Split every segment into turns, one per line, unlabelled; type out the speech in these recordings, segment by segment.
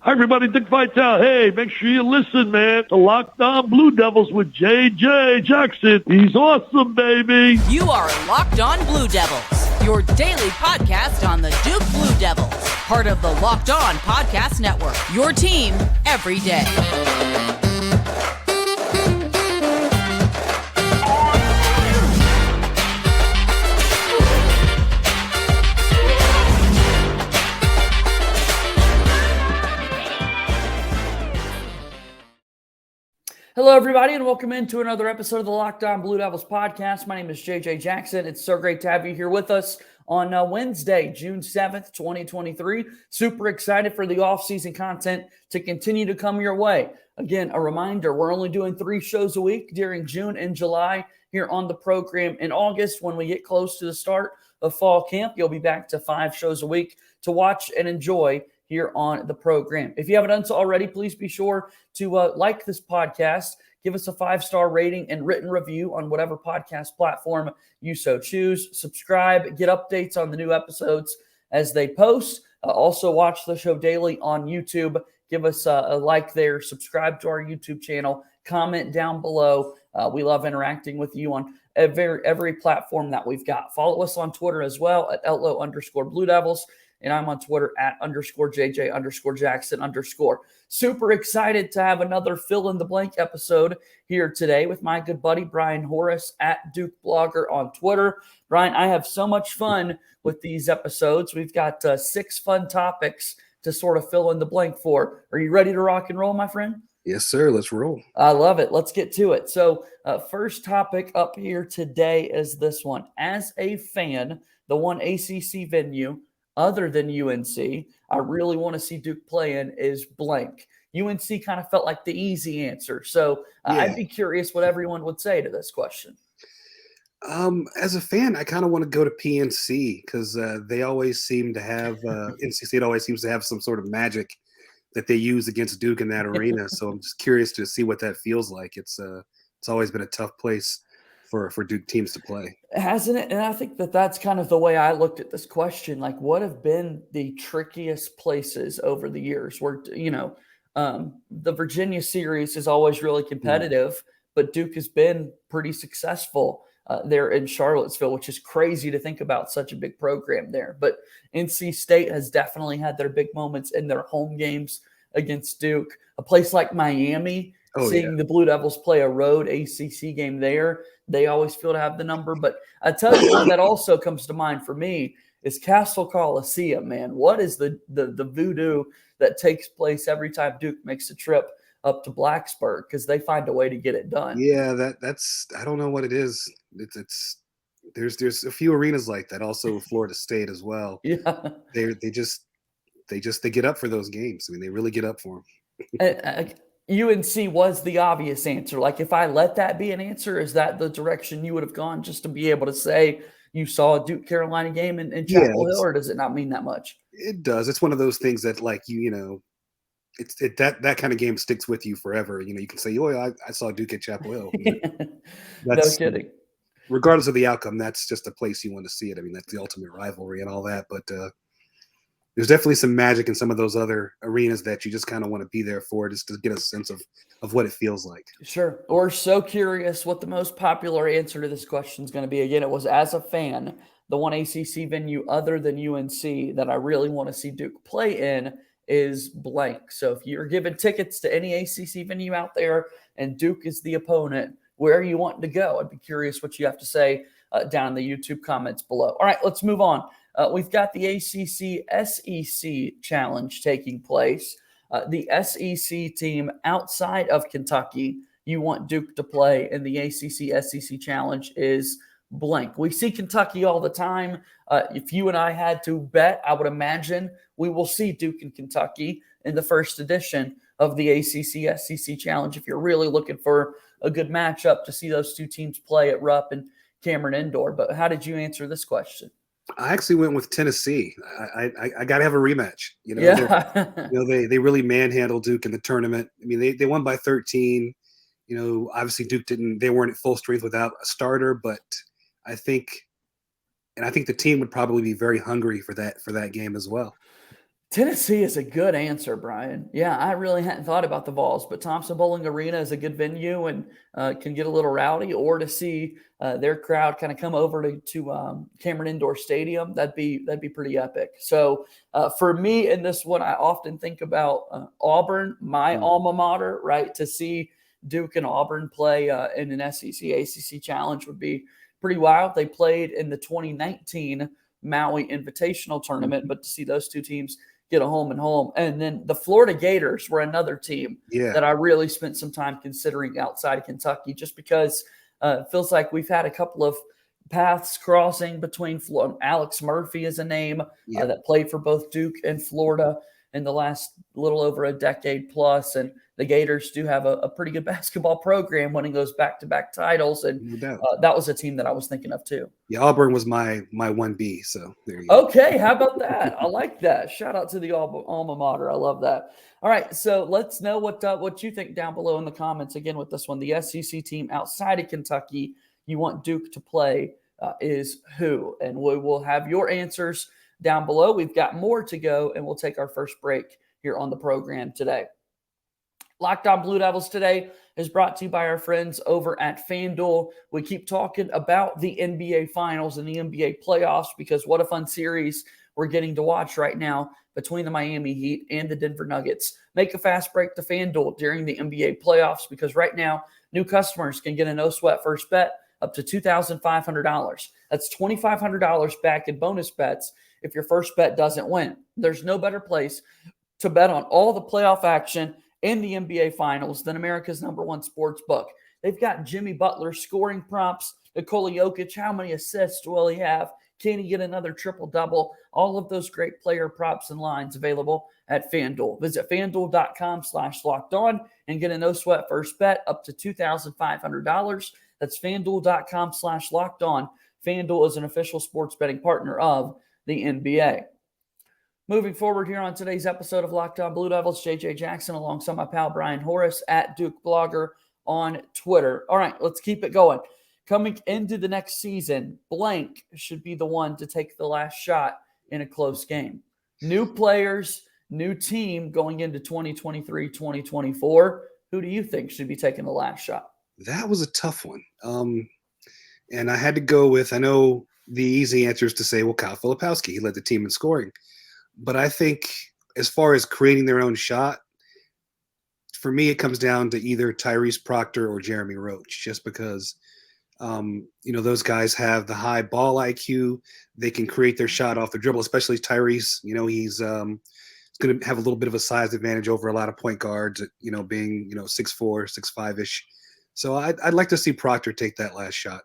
Hi, everybody. Dick Vitale. Hey, make sure you listen, man, to Locked On Blue Devils with J.J. Jackson. He's awesome, baby.
You are Locked On Blue Devils, your daily podcast on the Duke Blue Devils, part of the Locked On Podcast Network, your team every day.
Hello, everybody, and welcome into another episode of the Locked On Blue Devils podcast. My name is JJ Jackson. It's so great to have you here with us on Wednesday, June 7th, 2023. Super excited for the off-season content to continue to come your way. Again, a reminder, we're only doing 3 shows a week during June and July here on the program. In August, when we get close to the start of fall camp, you'll be back to 5 shows a week to watch and enjoy here on the program. If you haven't done so already, please be sure to like this podcast, give us a 5-star rating and written review on whatever podcast platform you so choose. Subscribe, get updates on the new episodes as they post. Also watch the show daily on YouTube. Give us a like there, subscribe to our YouTube channel, comment down below. We love interacting with you on every platform that we've got. Follow us on Twitter as well at @LO_Blue Devils. And I'm on Twitter at _JJ_Jackson_. Super excited to have another fill-in-the-blank episode here today with my good buddy Brian Horace at Duke Blogger on Twitter. Brian, I have so much fun with these episodes. We've got 6 fun topics to sort of fill in the blank for. Are you ready to rock and roll, my friend?
Yes, sir. Let's roll.
I love it. Let's get to it. So first topic up here today is this one. As a fan, the one ACC venue other than UNC, I really want to see Duke play in is blank. UNC kind of felt like the easy answer. So I'd be curious what everyone would say to this question.
As a fan, I kind of want to go to PNC because they always seem to have NC State always seems to have some sort of magic that they use against Duke in that arena. So I'm just curious to see what that feels like. It's always been a tough place for Duke teams to play. Hasn't
it? And I think that's kind of the way I looked at this question. Like, what have been the trickiest places over the years where, the Virginia series is always really competitive, but Duke has been pretty successful there in Charlottesville, which is crazy to think about, such a big program there. But NC State has definitely had their big moments in their home games against Duke. A place like Miami, seeing the Blue Devils play a road ACC game there, they always feel to have the number. But I tell you one that also comes to mind for me is Castle Coliseum, man. What is the voodoo that takes place every time Duke makes a trip up to Blacksburg? Because they find a way to get it done.
Yeah, that's I don't know what it is. There's a few arenas like that. Also Florida State as well.
Yeah,
they get up for those games. I mean, they really get up for them.
UNC was the obvious answer. Like, if I let that be an answer, is that the direction you would have gone just to be able to say you saw a Duke Carolina game in Chapel Hill, or does it not mean that much?
It does. It's one of those things that, like, that kind of game sticks with you forever. You can say, I saw Duke at Chapel Hill.
No kidding.
Regardless of the outcome, that's just a place you want to see it. I mean, that's the ultimate rivalry and all that. But there's definitely some magic in some of those other arenas that you just kind of want to be there for, just to get a sense of what it feels like.
Sure. We're so curious what the most popular answer to this question is going to be. Again, it was, as a fan, the one ACC venue other than UNC that I really want to see Duke play in is blank. So if you're given tickets to any ACC venue out there and Duke is the opponent, where are you wanting to go? I'd be curious what you have to say down in the YouTube comments below. All right, let's move on. We've got the ACC SEC Challenge taking place. The SEC team outside of Kentucky you want Duke to play in the ACC SEC Challenge is blank. We see Kentucky all the time. If you and I had to bet, I would imagine we will see Duke and Kentucky in the first edition of the ACC SEC Challenge if you're really looking for a good matchup to see those two teams play at Rupp and Cameron Indoor. But how did you answer this question?
I actually went with Tennessee. I got to have a rematch. They really manhandled Duke in the tournament. I mean, they won by 13. Obviously Duke they weren't at full strength without a starter, but I think the team would probably be very hungry for that game as well.
Tennessee is a good answer, Brian. Yeah, I really hadn't thought about the Vols, but Thompson Bowling Arena is a good venue and can get a little rowdy. Or to see their crowd kind of come over to Cameron Indoor Stadium, that'd be pretty epic. So for me in this one, I often think about Auburn, my alma mater, right? To see Duke and Auburn play in an SEC ACC challenge would be pretty wild. They played in the 2019 Maui Invitational Tournament, but to see those two teams get a home and home. And then the Florida Gators were another team that I really spent some time considering outside of Kentucky, just because it feels like we've had a couple of paths crossing between Florida. Alex Murphy is a name that played for both Duke and Florida in the last little over a decade plus. And the Gators do have a pretty good basketball program, winning those back-to-back titles. And that was a team that I was thinking of too.
Yeah, Auburn was my 1B, so there you go.
Okay, how about that? I like that. Shout out to the alma mater. I love that. All right, so let's know what you think down below in the comments. Again, with this one, the SEC team outside of Kentucky you want Duke to play is who? And we will have your answers down below. We've got more to go, and we'll take our first break here on the program today. Locked On Blue Devils today is brought to you by our friends over at FanDuel. We keep talking about the NBA Finals and the NBA playoffs because what a fun series we're getting to watch right now between the Miami Heat and the Denver Nuggets. Make a fast break to FanDuel during the NBA playoffs because right now, new customers can get a no-sweat first bet up to $2,500. That's $2,500 back in bonus bets if your first bet doesn't win. There's no better place to bet on all the playoff action in the NBA Finals than America's #1 sports book. They've got Jimmy Butler scoring props, Nikola Jokic, how many assists will he have? Can he get another triple-double? All of those great player props and lines available at FanDuel. Visit FanDuel.com/lockedon and get a no-sweat first bet up to $2,500. That's FanDuel.com/lockedon. FanDuel is an official sports betting partner of the NBA. Moving forward here on today's episode of Locked On Blue Devils, JJ Jackson alongside my pal Brian Horace at Duke Blogger on Twitter. All right, let's keep it going. Coming into the next season, blank should be the one to take the last shot in a close game. New players, new team going into 2023-2024. Who do you think should be taking the last shot?
That was a tough one. And I had to go with, I know the easy answer is to say, well, Kyle Filipowski. He led the team in scoring. But I think as far as creating their own shot, for me, it comes down to either Tyrese Proctor or Jeremy Roach, just because, those guys have the high ball IQ. They can create their shot off the dribble, especially Tyrese. He's going to have a little bit of a size advantage over a lot of point guards, being, 6'4", 6'5"-ish. So I'd like to see Proctor take that last shot.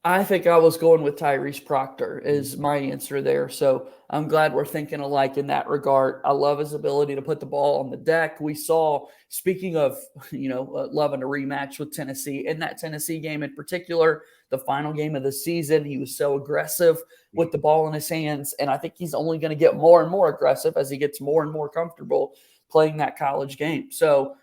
I think I was going with Tyrese Proctor is my answer there. So I'm glad we're thinking alike in that regard. I love his ability to put the ball on the deck. We saw, speaking of, loving a rematch with Tennessee, in that Tennessee game in particular, the final game of the season, he was so aggressive with the ball in his hands. And I think he's only going to get more and more aggressive as he gets more and more comfortable playing that college game. So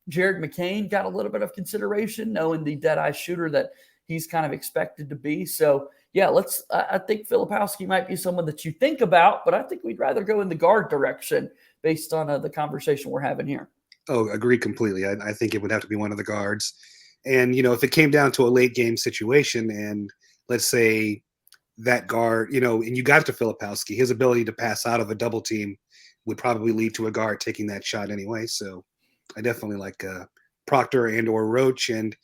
Jared McCain got a little bit of consideration, knowing the dead-eye shooter that he's kind of expected to be. So, yeah, I think Filipowski might be someone that you think about, but I think we'd rather go in the guard direction based on the conversation we're having here.
Oh, agree completely. I think it would have to be one of the guards. And, if it came down to a late game situation and let's say that guard, and you got to Filipowski, his ability to pass out of a double team would probably lead to a guard taking that shot anyway. So I definitely like Proctor and or Roach. And,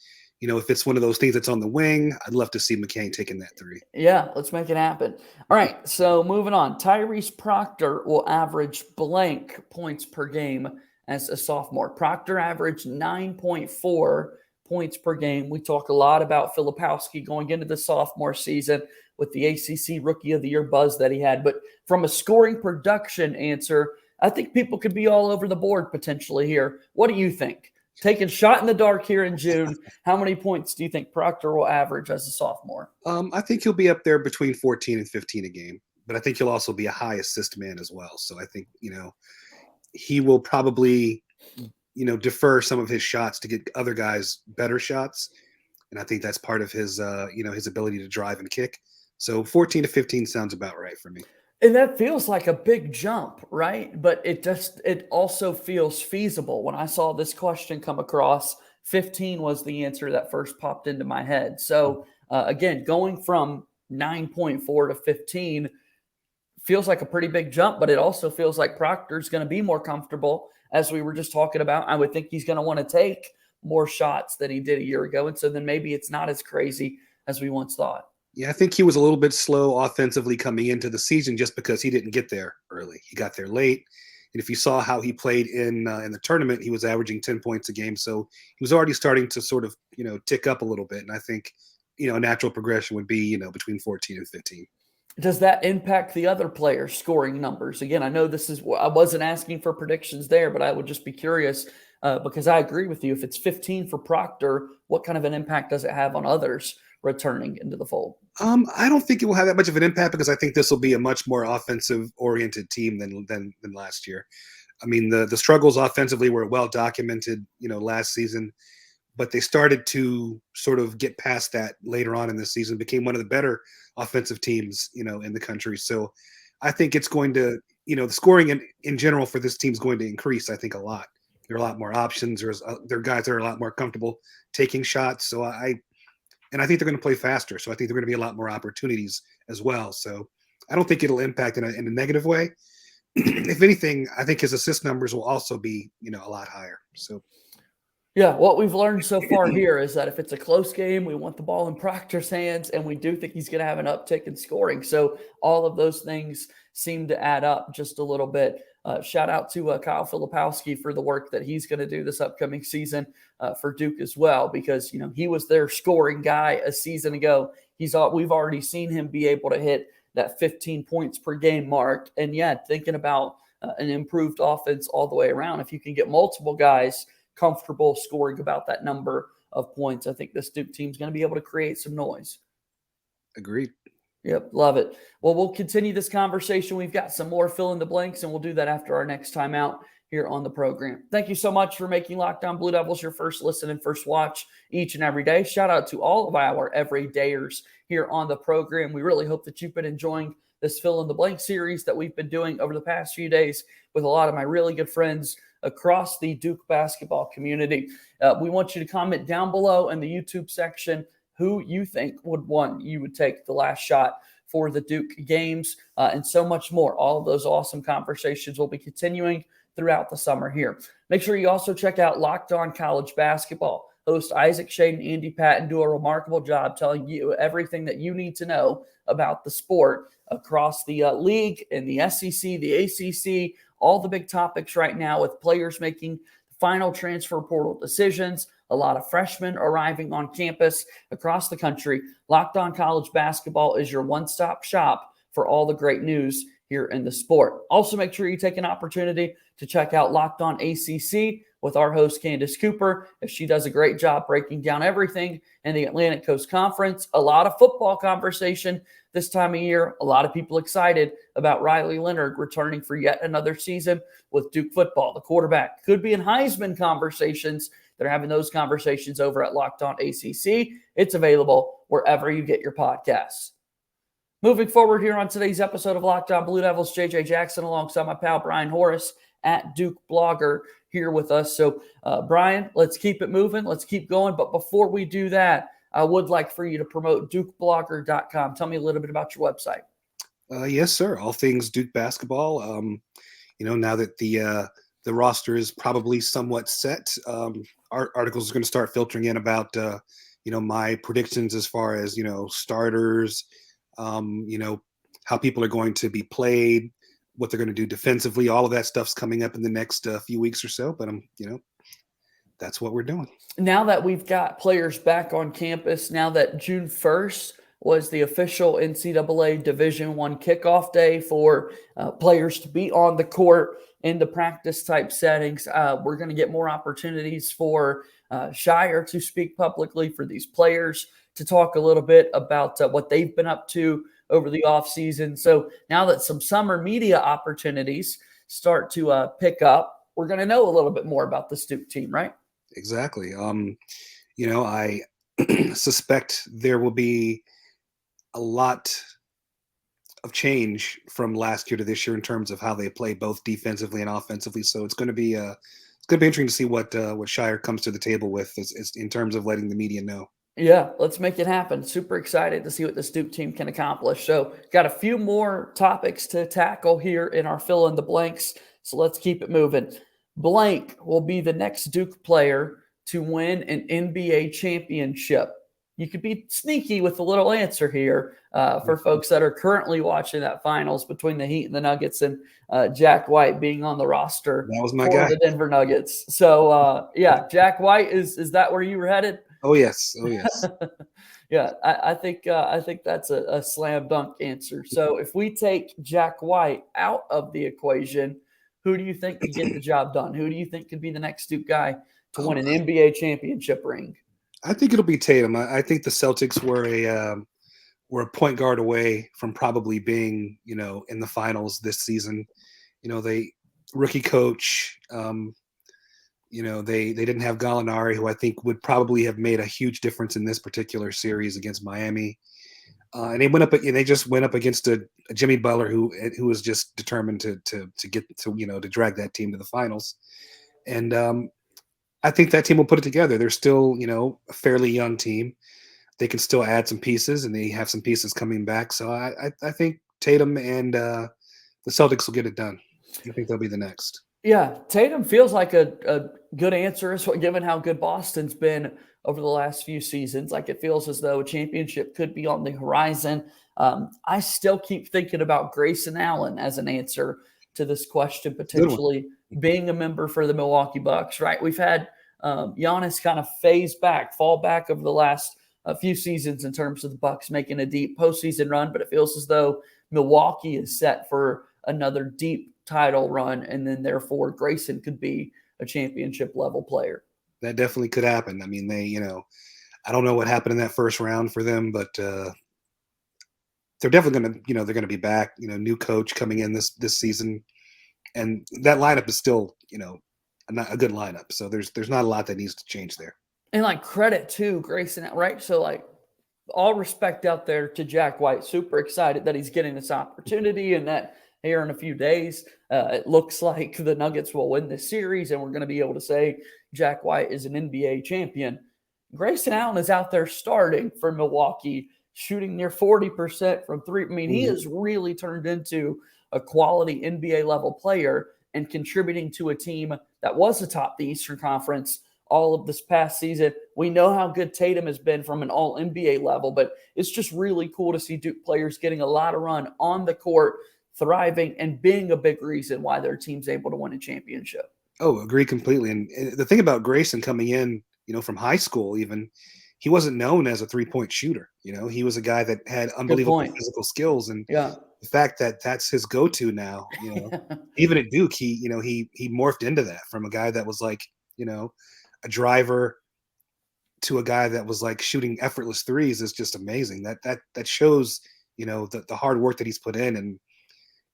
if it's one of those things that's on the wing, I'd love to see McCain taking that three.
Yeah, let's make it happen. All right, so moving on. Tyrese Proctor will average blank points per game as a sophomore. Proctor averaged 9.4 points per game. We talk a lot about Filipowski going into the sophomore season with the ACC Rookie of the Year buzz that he had. But from a scoring production answer, I think people could be all over the board potentially here. What do you think? Taking shot in the dark here in June, how many points do you think Proctor will average as a sophomore?
I think he'll be up there between 14 and 15 a game, but I think he'll also be a high assist man as well. So I think, he will probably, defer some of his shots to get other guys better shots. And I think that's part of his, his ability to drive and kick. So 14 to 15 sounds about right for me.
And that feels like a big jump, right? But it also feels feasible. When I saw this question come across, 15 was the answer that first popped into my head. So again, going from 9.4 to 15 feels like a pretty big jump, but it also feels like Proctor's going to be more comfortable, as we were just talking about. I would think he's going to want to take more shots than he did a year ago. And so then maybe it's not as crazy as we once thought.
Yeah, I think he was a little bit slow offensively coming into the season just because he didn't get there early. He got there late. And if you saw how he played in the tournament, he was averaging 10 points a game. So he was already starting to sort of, tick up a little bit. And I think, a natural progression would be, between 14 and 15.
Does that impact the other players' scoring numbers? Again, I know I wasn't asking for predictions there, but I would just be curious because I agree with you. If it's 15 for Proctor, what kind of an impact does it have on others returning into the fold?
I don't think it will have that much of an impact because I think this will be a much more offensive-oriented team than last year. I mean, the struggles offensively were well documented, last season, but they started to sort of get past that later on in the season, became one of the better offensive teams, in the country. So I think it's going to, the scoring in general for this team is going to increase, I think, a lot. There are a lot more options. There are guys that are a lot more comfortable taking shots. So I think they're going to play faster. So I think there are going to be a lot more opportunities as well. So I don't think it'll impact in a negative way. If anything, I think his assist numbers will also be, a lot higher. So.
Yeah, what we've learned so far here is that if it's a close game, we want the ball in Proctor's hands, and we do think he's going to have an uptick in scoring. So all of those things seem to add up just a little bit. Shout out to Kyle Filipowski for the work that he's going to do this upcoming season for Duke as well, because he was their scoring guy a season ago. We've already seen him be able to hit that 15 points per game mark, and thinking about an improved offense all the way around. If you can get multiple guys comfortable scoring about that number of points, I think this Duke team's going to be able to create some noise.
Agreed.
Yep, love it. Well, we'll continue this conversation. We've got some more fill in the blanks, and we'll do that after our next time out here on the program. Thank you so much for making Locked On Blue Devils your first listen and first watch each and every day. Shout out to all of our everydayers here on the program. We really hope that you've been enjoying this fill in the blank series that we've been doing over the past few days with a lot of my really good friends across the Duke basketball community. We want you to comment down below in the YouTube section who you think you would take the last shot for the Duke games and so much more. All of those awesome conversations will be continuing throughout the summer here. Make sure you also check out Locked On College Basketball. Host Isaac Shade and Andy Patton do a remarkable job telling you everything that you need to know about the sport across the league and the SEC, the ACC, all the big topics right now with players making final transfer portal decisions, a lot of freshmen arriving on campus across the country. Locked On College Basketball is your one-stop shop for all the great news here in the sport. Also, make sure you take an opportunity to check out Locked On ACC with our host, Candace Cooper, as she does a great job breaking down everything in the Atlantic Coast Conference. A lot of football conversation this time of year. A lot of people excited about Riley Leonard returning for yet another season with Duke football. The quarterback could be in Heisman conversations. They're having those conversations over at Locked On ACC. It's available wherever you get your podcasts. Moving forward here on today's episode of Locked On Blue Devils, JJ Jackson alongside my pal Brian Horace at Duke Blogger here with us. So, Brian, let's keep it moving. Let's keep going. But before we do that, I would like for you to promote DukeBlogger.com. Tell me a little bit about your website.
Yes, sir. All things Duke basketball. Now that the roster is probably somewhat set, articles are going to start filtering in about, my predictions as far as, starters, how people are going to be played, what they're going to do defensively. All of that stuff's coming up in the next few weeks or so. But that's what we're doing.
Now that we've got players back on campus, now that June 1st was the official NCAA Division I kickoff day for players to be on the court in the practice type settings, we're going to get more opportunities for Shire to speak publicly, for these players to talk a little bit about what they've been up to over the offseason. So now that some summer media opportunities start to pick up, we're going to know a little bit more about the Duke team, right?
Exactly. I suspect there will be a lot of change from last year to this year in terms of how they play both defensively and offensively. So it's going to be interesting to see what Shire comes to the table with is in terms of letting the media know.
Yeah, let's make it happen. Super excited to see what this Duke team can accomplish. So got a few more topics to tackle here in our fill in the blanks. So let's keep it moving. Blank will be the next Duke player to win an NBA championship. You could be sneaky with a little answer here for folks that are currently watching that finals between the Heat and the Nuggets, and Jack White being on the roster
That was my
for
guy.
the Denver Nuggets. So, yeah, Jack White, is that where you were headed?
Oh, yes. Oh, yes.
Yeah, I think that's a slam dunk answer. So if we take Jack White out of the equation, who do you think could get the job done? Who do you think could be the next Duke guy to win an NBA championship ring?
I think it'll be Tatum. I think the Celtics were a point guard away from probably being, in the finals this season. They rookie coach. They didn't have Gallinari, who I think would probably have made a huge difference in this particular series against Miami. And they just went up against a Jimmy Butler who was just determined to get to drag that team to the finals. And I think that team will put it together. They're still, a fairly young team. They can still add some pieces, and they have some pieces coming back. So I think Tatum and the Celtics will get it done. I think they'll be the next.
Yeah, Tatum feels like a good answer, given how good Boston's been over the last few seasons. Like, it feels as though a championship could be on the horizon. I still keep thinking about Grayson Allen as an answer to this question, potentially being a member for the Milwaukee Bucks, right? We've had Giannis kind of fall back over the last few seasons in terms of the Bucks making a deep postseason run, but it feels as though Milwaukee is set for another deep title run, and then therefore Grayson could be a championship level player.
That definitely could happen. I mean, I don't know what happened in that first round for them, but they're definitely going to, they're going to be back, new coach coming in this season. And that lineup is still, not a good lineup. So there's not a lot that needs to change there.
And credit to Grayson, right? So all respect out there to Jack White. Super excited that he's getting this opportunity, and that here in a few days, it looks like the Nuggets will win this series, and we're going to be able to say Jack White is an NBA champion. Grayson Allen is out there starting for Milwaukee, shooting near 40% from three. I mean, he has really turned into a quality NBA level player and contributing to a team that was atop the Eastern Conference all of this past season. We know how good Tatum has been from an all NBA level, but it's just really cool to see Duke players getting a lot of run on the court, thriving, and being a big reason why their team's able to win a championship.
Oh, agree completely. And the thing about Grayson coming in, from high school even, he wasn't known as a three-point shooter. He was a guy that had unbelievable physical skills. And the fact that that's his go-to now, even at Duke, he morphed into that from a guy that was like, a driver to a guy that was like shooting effortless threes is just amazing. That shows, the hard work that he's put in. And,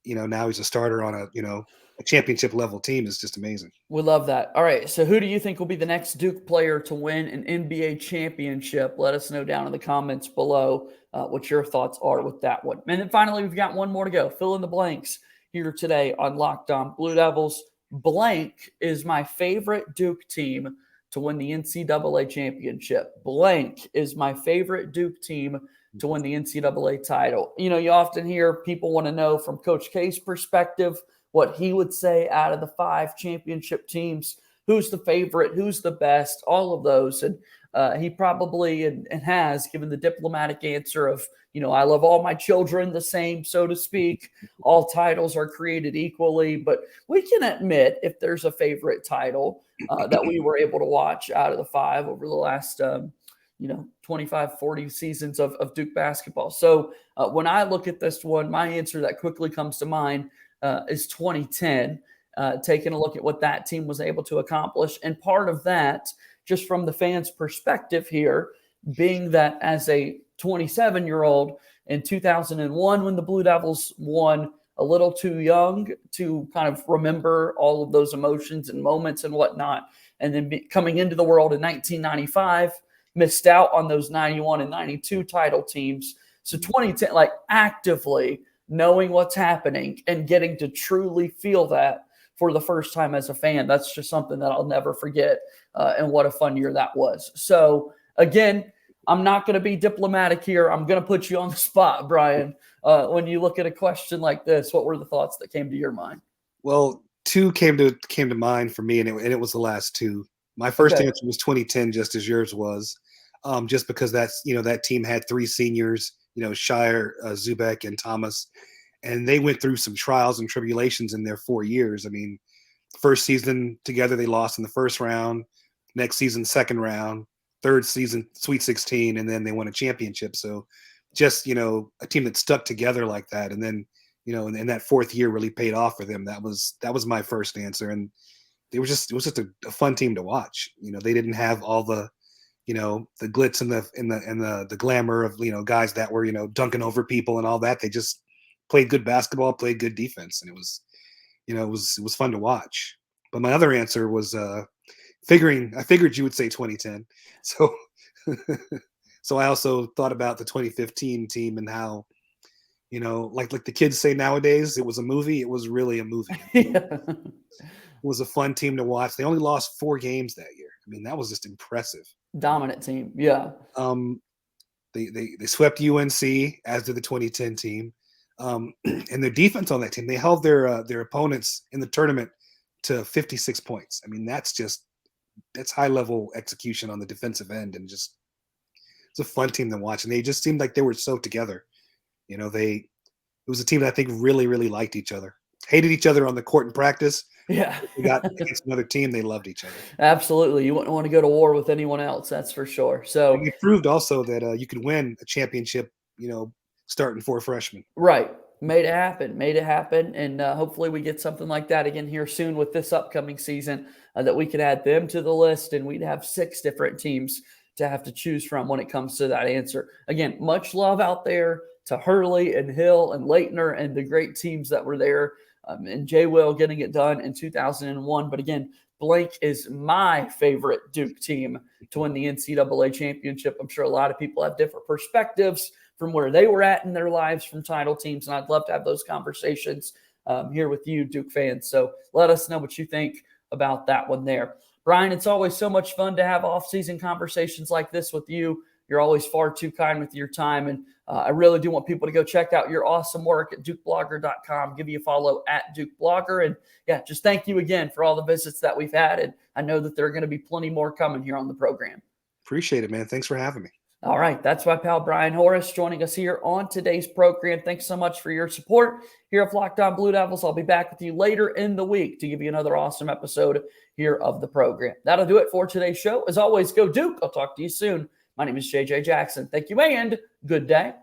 now he's a starter on a championship level team is just amazing.
We love that. All right. So who do you think will be the next Duke player to win an NBA championship? Let us know down in the comments below what your thoughts are with that one. And then finally, we've got one more to go. Fill in the blanks here today on Locked On Blue Devils. Blank is my favorite Duke team to win the NCAA championship. Blank is my favorite Duke team to win the NCAA title. You often hear people want to know from Coach K's perspective what he would say out of the 5 championship teams, who's the favorite, who's the best, all of those. And he probably and has given the diplomatic answer of, I love all my children the same, so to speak. All titles are created equally, but we can admit if there's a favorite title that we were able to watch out of the 5 over the last 25, 40 seasons of Duke basketball. So when I look at this one, my answer that quickly comes to mind is 2010, taking a look at what that team was able to accomplish. And part of that, just from the fans' perspective here, being that as a 27-year-old in 2001, when the Blue Devils won, a little too young to kind of remember all of those emotions and moments and whatnot. And then coming into the world in 1995, missed out on those 91 and 92 title teams. So 2010, actively knowing what's happening and getting to truly feel that for the first time as a fan. That's just something that I'll never forget. And what a fun year that was. So again, I'm not going to be diplomatic here. I'm going to put you on the spot, Brian. When you look at a question like this, what were the thoughts that came to your mind?
Well, two came to mind for me, and it was the last two. My first answer was 2010, just as yours was, just because that team had three seniors, Shire, Zubek, and Thomas, and they went through some trials and tribulations in their 4 years. I mean, first season together, they lost in the first round. Next season, second round. Third season, Sweet 16, and then they won a championship. So just, a team that stuck together like that. And then, and that fourth year really paid off for them. That was my first answer. And it was just a fun team to watch. They didn't have all the, the glitz and the glamour of, guys that were, dunking over people and all that. They just played good basketball, played good defense. And it was, it was fun to watch. But my other answer was, I figured you would say 2010. So, so I also thought about the 2015 team and how, like the kids say nowadays, it was a movie. It was really a movie.
Yeah.
It was a fun team to watch. They only lost 4 games that year. I mean, that was just impressive.
Dominant team. Yeah.
They swept UNC, as did the 2010 team. And their defense on that team, they held their opponents in the tournament to 56 points. I mean, that's high level execution on the defensive end, and just it's a fun team to watch. And they just seemed like they were so together. It was a team that I think really, really liked each other, hated each other on the court in practice.
Yeah.
They got against another team, they loved each other.
Absolutely. You wouldn't want to go to war with anyone else. That's for sure. So
it proved also that you could win a championship, starting 4 freshmen.
Right. Made it happen. And hopefully we get something like that again here soon with this upcoming season, that we could add them to the list, and we'd have 6 different teams to have to choose from when it comes to that answer. Again, much love out there to Hurley and Hill and Leitner and the great teams that were there, and Jay Will getting it done in 2001. But again, blank is my favorite Duke team to win the NCAA championship. I'm sure a lot of people have different perspectives from where they were at in their lives from title teams, and I'd love to have those conversations here with you, Duke fans. So let us know what you think about that one there. Brian, it's always so much fun to have off-season conversations like this with you. You're always far too kind with your time, and I really do want people to go check out your awesome work at dukeblogger.com. Give you a follow at Duke Blogger. And yeah, just thank you again for all the visits that we've had. And I know that there are going to be plenty more coming here on the program.
Appreciate it, man. Thanks for having me.
All right. That's my pal Brian Horace joining us here on today's program. Thanks so much for your support here at Locked On Blue Devils. I'll be back with you later in the week to give you another awesome episode here of the program. That'll do it for today's show. As always, go Duke. I'll talk to you soon. My name is JJ Jackson. Thank you and good day.